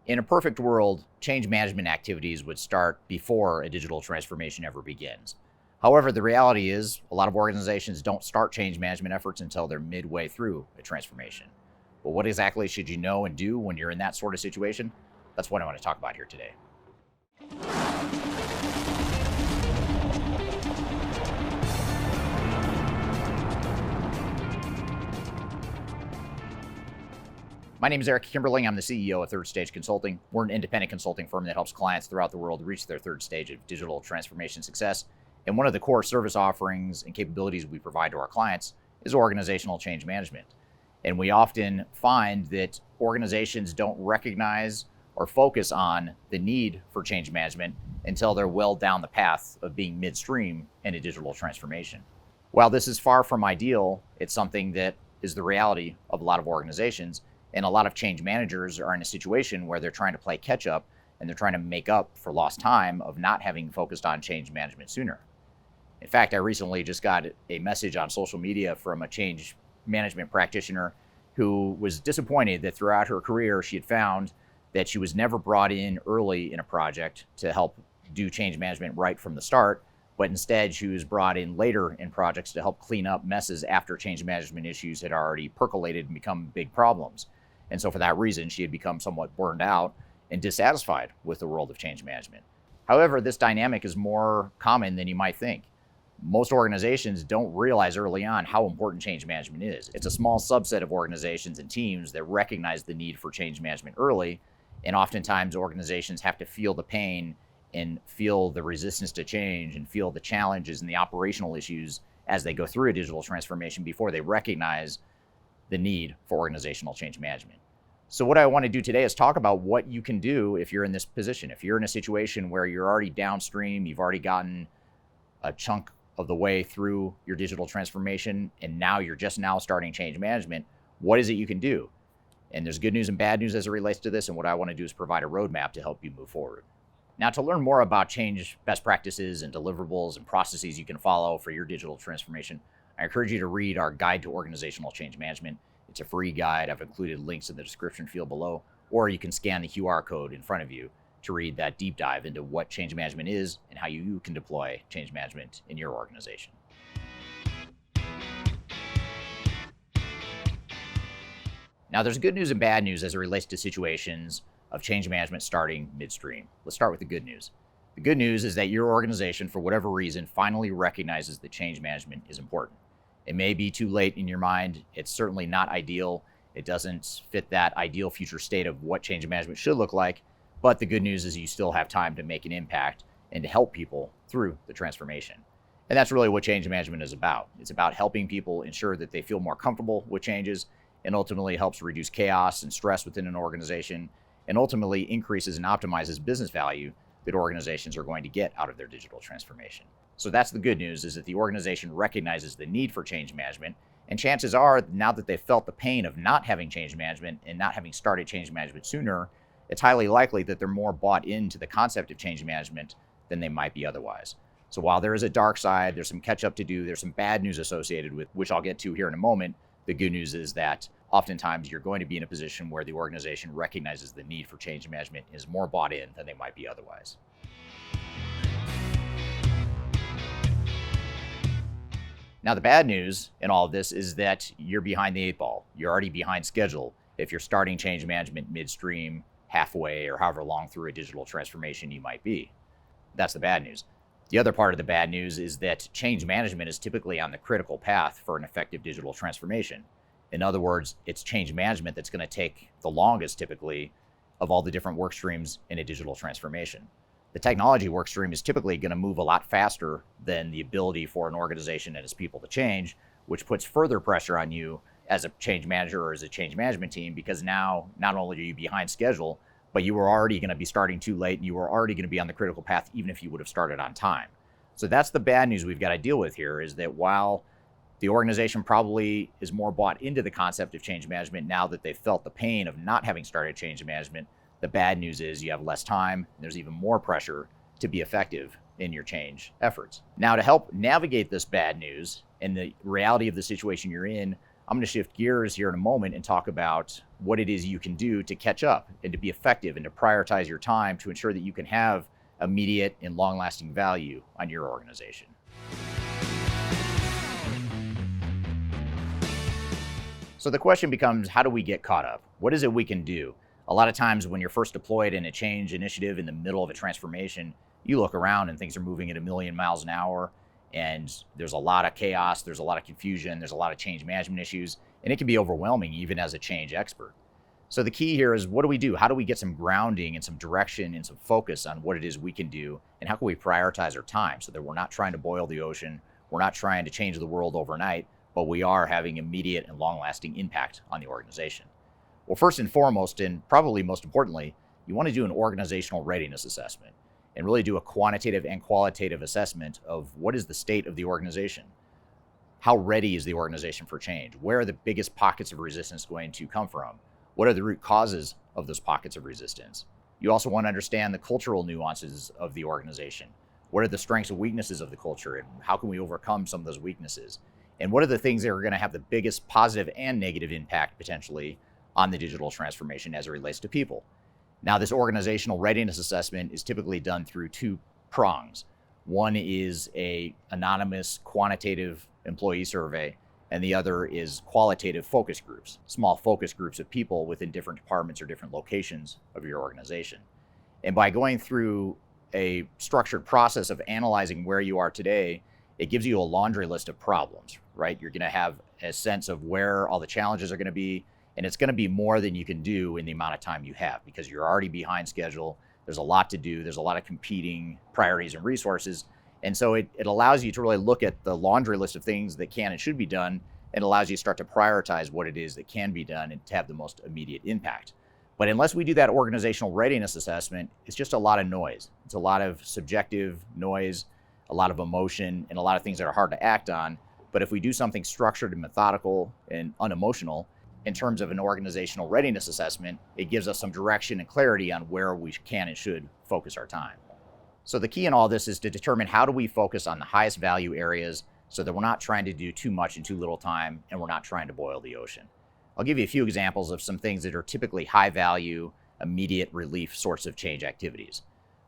In a perfect world, change management activities would start before a digital transformation ever begins. However, the reality is a lot of organizations don't start change management efforts until they're midway through a transformation. But what exactly should you know and do when you're in that sort of situation? That's what I want to talk about here today. My name is Eric Kimberling. I'm the CEO of Third Stage Consulting. We're an independent consulting firm that helps clients throughout the world reach their third stage of digital transformation success. And one of the core service offerings and capabilities we provide to our clients is organizational change management. And we often find that organizations don't recognize or focus on the need for change management until they're well down the path of being midstream in a digital transformation. While this is far from ideal, it's something that is the reality of a lot of organizations. And a lot of change managers are in a situation where they're trying to play catch up and they're trying to make up for lost time of not having focused on change management sooner. In fact, I recently just got a message on social media from a change management practitioner who was disappointed that throughout her career, she had found that she was never brought in early in a project to help do change management right from the start, but instead she was brought in later in projects to help clean up messes after change management issues had already percolated and become big problems. And so for that reason, she had become somewhat burned out and dissatisfied with the world of change management. However, this dynamic is more common than you might think. Most organizations don't realize early on how important change management is. It's a small subset of organizations and teams that recognize the need for change management early, and oftentimes organizations have to feel the pain and feel the resistance to change and feel the challenges and the operational issues as they go through a digital transformation before they recognize the need for organizational change management. So what I want to do today is talk about what you can do if you're in this position. If you're in a situation where you're already downstream, you've already gotten a chunk of the way through your digital transformation, and now you're just now starting change management, what is it you can do? And there's good news and bad news as it relates to this, and what I want to do is provide a roadmap to help you move forward. Now, to learn more about change best practices and deliverables and processes you can follow for your digital transformation, I encourage you to read our Guide to Organizational Change Management. It's a free guide. I've included links in the description field below, or you can scan the QR code in front of you to read that deep dive into what change management is and how you can deploy change management in your organization. Now, there's good news and bad news as it relates to situations of change management starting midstream. Let's start with the good news. The good news is that your organization, for whatever reason, finally recognizes that change management is important. It may be too late in your mind. It's certainly not ideal. It doesn't fit that ideal future state of what change management should look like. But the good news is you still have time to make an impact and to help people through the transformation. And that's really what change management is about. It's about helping people ensure that they feel more comfortable with changes, and ultimately helps reduce chaos and stress within an organization, and ultimately increases and optimizes business value that organizations are going to get out of their digital transformation. So that's the good news, is that the organization recognizes the need for change management, and chances are, now that they've felt the pain of not having change management and not having started change management sooner, it's highly likely that they're more bought into the concept of change management than they might be otherwise. So while there is a dark side, there's some catch up to do, there's some bad news associated with, which I'll get to here in a moment. The good news is that oftentimes you're going to be in a position where the organization recognizes the need for change management and is more bought in than they might be otherwise. Now, the bad news in all of this is that you're behind the 8 ball. You're already behind schedule if you're starting change management midstream, halfway, or however long through a digital transformation you might be. That's the bad news. The other part of the bad news is that change management is typically on the critical path for an effective digital transformation. In other words, it's change management that's going to take the longest typically of all the different work streams in a digital transformation. The technology work stream is typically going to move a lot faster than the ability for an organization and its people to change, which puts further pressure on you as a change manager or as a change management team, because now not only are you behind schedule, but you were already going to be starting too late and you were already going to be on the critical path even if you would have started on time. So that's the bad news we've got to deal with here, is that while the organization probably is more bought into the concept of change management now that they've felt the pain of not having started change management, the bad news is you have less time and there's even more pressure to be effective in your change efforts. Now, to help navigate this bad news and the reality of the situation you're in, I'm going to shift gears here in a moment and talk about what it is you can do to catch up and to be effective and to prioritize your time to ensure that you can have immediate and long-lasting value on your organization. So the question becomes, how do we get caught up? What is it we can do? A lot of times when you're first deployed in a change initiative in the middle of a transformation, you look around and things are moving at 1,000,000 miles an hour, and there's a lot of chaos, there's a lot of confusion, there's a lot of change management issues, and it can be overwhelming even as a change expert. So the key here is, what do we do? How do we get some grounding and some direction and some focus on what it is we can do, and how can we prioritize our time so that we're not trying to boil the ocean, we're not trying to change the world overnight, but we are having immediate and long-lasting impact on the organization? Well, first and foremost, and probably most importantly, you want to do an organizational readiness assessment and really do a quantitative and qualitative assessment of what is the state of the organization. How ready is the organization for change? Where are the biggest pockets of resistance going to come from? What are the root causes of those pockets of resistance? You also want to understand the cultural nuances of the organization. What are the strengths and weaknesses of the culture, and how can we overcome some of those weaknesses? And what are the things that are going to have the biggest positive and negative impact potentially on the digital transformation as it relates to people? Now, this organizational readiness assessment is typically done through two prongs. One is an anonymous quantitative employee survey, and the other is qualitative focus groups, small focus groups of people within different departments or different locations of your organization. And by going through a structured process of analyzing where you are today, it gives you a laundry list of problems, right? You're going to have a sense of where all the challenges are going to be, and it's going to be more than you can do in the amount of time you have because you're already behind schedule. There's a lot to do. There's a lot of competing priorities and resources. And so it allows you to really look at the laundry list of things that can and should be done, and allows you to start to prioritize what it is that can be done and to have the most immediate impact. But unless we do that organizational readiness assessment, it's just a lot of noise. It's a lot of subjective noise, a lot of emotion, and a lot of things that are hard to act on. But if we do something structured and methodical and unemotional in terms of an organizational readiness assessment, it gives us some direction and clarity on where we can and should focus our time. So the key in all this is to determine, how do we focus on the highest value areas so that we're not trying to do too much in too little time, and we're not trying to boil the ocean. I'll give you a few examples of some things that are typically high value, immediate relief sorts of change activities.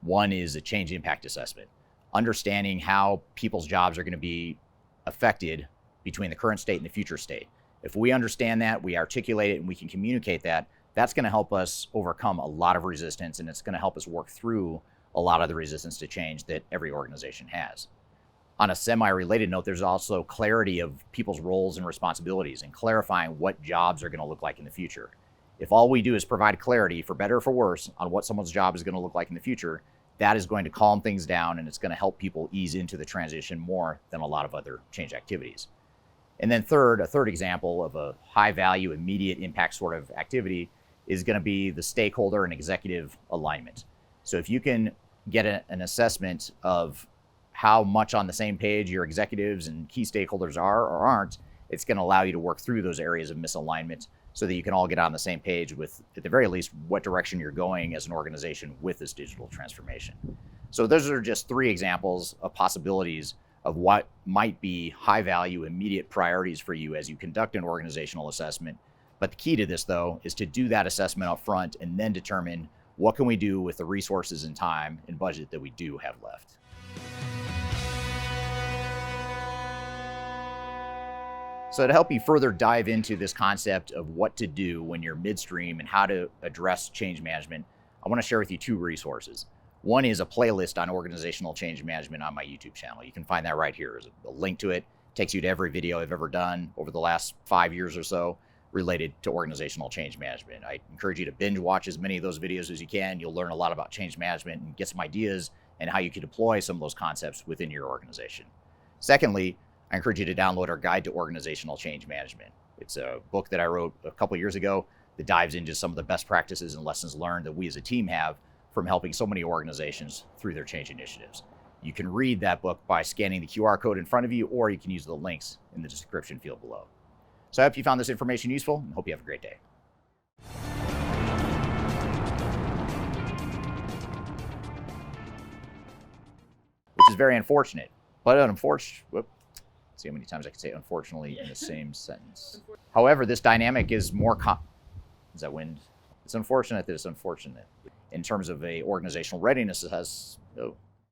One is a change impact assessment, understanding how people's jobs are going to be affected between the current state and the future state. If we understand that, we articulate it, and we can communicate that, that's going to help us overcome a lot of resistance, and it's going to help us work through a lot of the resistance to change that every organization has. On a semi-related note, there's also clarity of people's roles and responsibilities and clarifying what jobs are going to look like in the future. If all we do is provide clarity, for better or for worse, on what someone's job is going to look like in the future, that is going to calm things down, and it's going to help people ease into the transition more than a lot of other change activities. And then a third example of a high value, immediate impact sort of activity is going to be the stakeholder and executive alignment. So if you can get an assessment of how much on the same page your executives and key stakeholders are or aren't, it's going to allow you to work through those areas of misalignment so that you can all get on the same page with, at the very least, what direction you're going as an organization with this digital transformation. So those are just three examples of possibilities of what might be high value, immediate priorities for you as you conduct an organizational assessment. But the key to this, though, is to do that assessment up front and then determine what can we do with the resources and time and budget that we do have left. So to help you further dive into this concept of what to do when you're midstream and how to address change management, I want to share with you two resources. One is a playlist on organizational change management on my YouTube channel. You can find that right here. There's a link to it. It takes you to every video I've ever done over the last 5 years or so related to organizational change management. I encourage you to binge watch as many of those videos as you can. You'll learn a lot about change management and get some ideas and how you can deploy some of those concepts within your organization. Secondly, I encourage you to download our Guide to Organizational Change Management. It's a book that I wrote a couple years ago that dives into some of the best practices and lessons learned that we as a team have from helping so many organizations through their change initiatives. You can read that book by scanning the QR code in front of you, or you can use the links in the description field below. So I hope you found this information useful, and hope you have a great day. Which is very unfortunate, but See how many times I can say unfortunately in the same sentence. However, this dynamic is more is that wind? It's unfortunate that it's unfortunate. In terms of a organizational readiness, it has